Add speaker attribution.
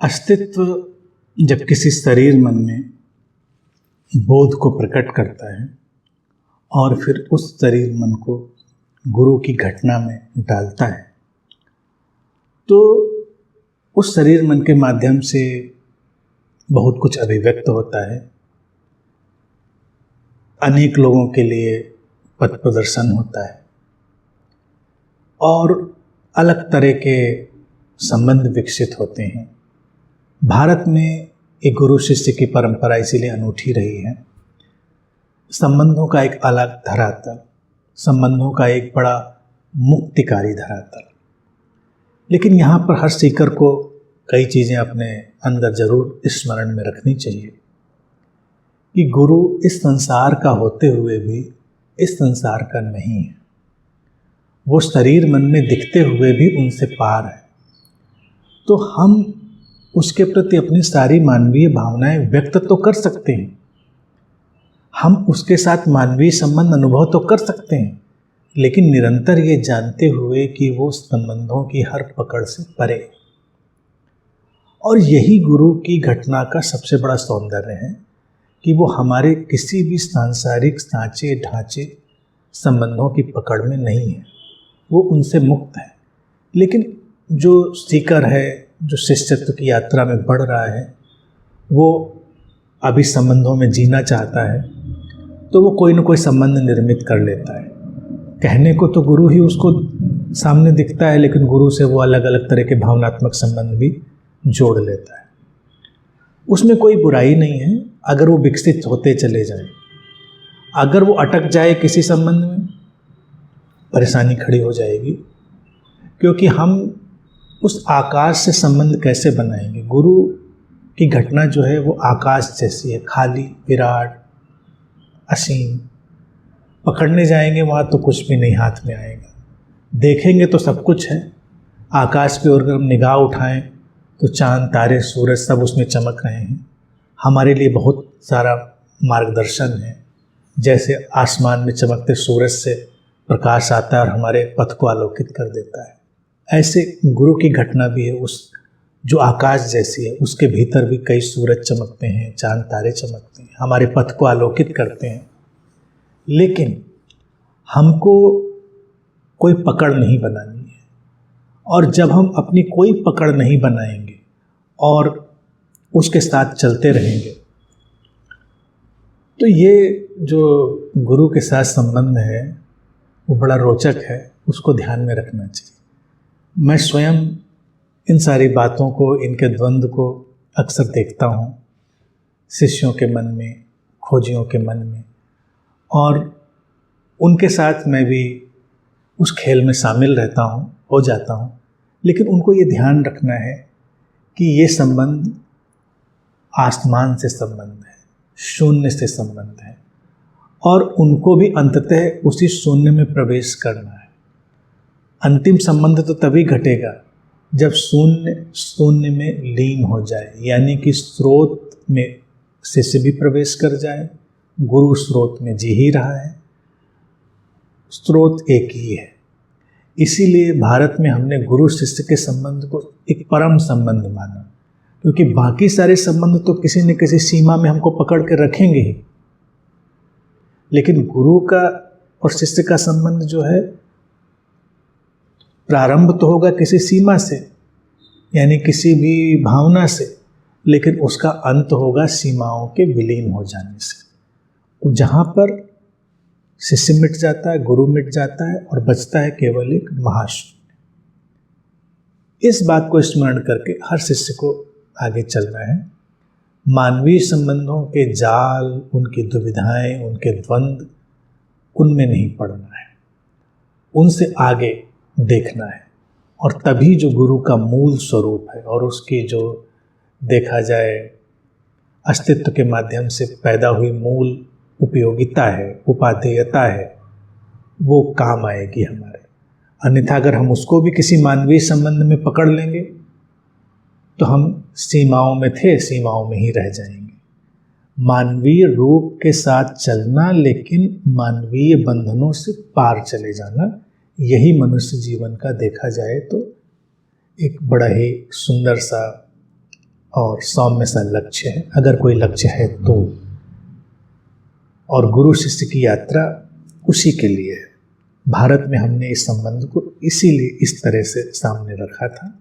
Speaker 1: अस्तित्व जब किसी शरीर मन में बोध को प्रकट करता है और फिर उस शरीर मन को गुरु की घटना में डालता है, तो उस शरीर मन के माध्यम से बहुत कुछ अभिव्यक्त होता है। अनेक लोगों के लिए पथ प्रदर्शन होता है और अलग तरह के संबंध विकसित होते हैं। भारत में एक गुरु शिष्य की परंपरा इसीलिए अनूठी रही है। संबंधों का एक अलग धरातल, संबंधों का एक बड़ा मुक्तिकारी धरातल। लेकिन यहाँ पर हर सीकर को कई चीज़ें अपने अंदर जरूर स्मरण में रखनी चाहिए कि गुरु इस संसार का होते हुए भी इस संसार का नहीं है। वो शरीर मन में दिखते हुए भी उनसे पार है। तो हम उसके प्रति अपनी सारी मानवीय भावनाएं व्यक्त तो कर सकते हैं, हम उसके साथ मानवीय संबंध अनुभव तो कर सकते हैं, लेकिन निरंतर ये जानते हुए कि वो संबंधों की हर पकड़ से परे। और यही गुरु की घटना का सबसे बड़ा सौंदर्य है कि वो हमारे किसी भी सांसारिक सांचे ढांचे संबंधों की पकड़ में नहीं है, वो उनसे मुक्त है। लेकिन जो सीकर है, जो शिष्यत्व की यात्रा में बढ़ रहा है, वो अभी संबंधों में जीना चाहता है, तो वो कोई ना कोई संबंध निर्मित कर लेता है। कहने को तो गुरु ही उसको सामने दिखता है, लेकिन गुरु से वो अलग अलग तरह के भावनात्मक संबंध भी जोड़ लेता है। उसमें कोई बुराई नहीं है अगर वो विकसित होते चले जाए। अगर वो अटक जाए किसी संबंध में, परेशानी खड़ी हो जाएगी, क्योंकि हम उस आकाश से संबंध कैसे बनाएंगे। गुरु की घटना जो है वो आकाश जैसी है, खाली, विराट, असीम। पकड़ने जाएंगे वहाँ तो कुछ भी नहीं हाथ में आएगा। देखेंगे तो सब कुछ है। आकाश की ओर अगर हम निगाह उठाएं तो चांद, तारे, सूरज सब उसमें चमक रहे हैं। हमारे लिए बहुत सारा मार्गदर्शन है। जैसे आसमान में चमकते सूरज से प्रकाश आता है और हमारे पथ को आलोकित कर देता है, ऐसे गुरु की घटना भी है। उस जो आकाश जैसी है उसके भीतर भी कई सूरज चमकते हैं, चांद तारे चमकते हैं, हमारे पथ को आलोकित करते हैं। लेकिन हमको कोई पकड़ नहीं बनानी है। और जब हम अपनी कोई पकड़ नहीं बनाएंगे और उसके साथ चलते रहेंगे, तो ये जो गुरु के साथ संबंध है वो बड़ा रोचक है, उसको ध्यान में रखना चाहिए। मैं स्वयं इन सारी बातों को, इनके द्वंद्व को अक्सर देखता हूँ शिष्यों के मन में, खोजियों के मन में, और उनके साथ मैं भी उस खेल में शामिल रहता हूँ, हो जाता हूँ। लेकिन उनको ये ध्यान रखना है कि ये संबंध आसमान से संबंध है, शून्य से संबंध है, और उनको भी अंततः उसी शून्य में प्रवेश करना है। अंतिम संबंध तो तभी घटेगा जब शून्य में लीन हो जाए, यानी कि स्रोत में शिष्य भी प्रवेश कर जाए। गुरु स्रोत में जी ही रहा है, स्रोत एक ही है। इसीलिए भारत में हमने गुरु शिष्य के संबंध को एक परम संबंध माना, क्योंकि बाकी सारे संबंध तो किसी न किसी सीमा में हमको पकड़ के रखेंगे ही, लेकिन गुरु का और शिष्य का संबंध जो है प्रारंभ तो होगा किसी सीमा से, यानी किसी भी भावना से, लेकिन उसका अंत होगा सीमाओं के विलीन हो जाने से। जहाँ पर शिष्य मिट जाता है, गुरु मिट जाता है, और बचता है केवल एक महाशून्य। इस बात को स्मरण करके हर शिष्य को आगे चलना है। मानवीय संबंधों के जाल, उनकी दुविधाएं, उनके द्वंद्व, उनमें नहीं पड़ना है, उनसे आगे देखना है। और तभी जो गुरु का मूल स्वरूप है और उसकी जो देखा जाए अस्तित्व के माध्यम से पैदा हुई मूल उपयोगिता है, उपादेयता है, वो काम आएगी हमारे। अन्यथा अगर हम उसको भी किसी मानवीय संबंध में पकड़ लेंगे तो हम सीमाओं में थे, सीमाओं में ही रह जाएंगे। मानवीय रूप के साथ चलना, लेकिन मानवीय बंधनों से पार चले जाना, यही मनुष्य जीवन का देखा जाए तो एक बड़ा ही सुंदर सा और सौम्य सा लक्ष्य है, अगर कोई लक्ष्य है तो। और गुरु शिष्य की यात्रा उसी के लिए है। भारत में हमने इस संबंध को इसीलिए इस तरह से सामने रखा था।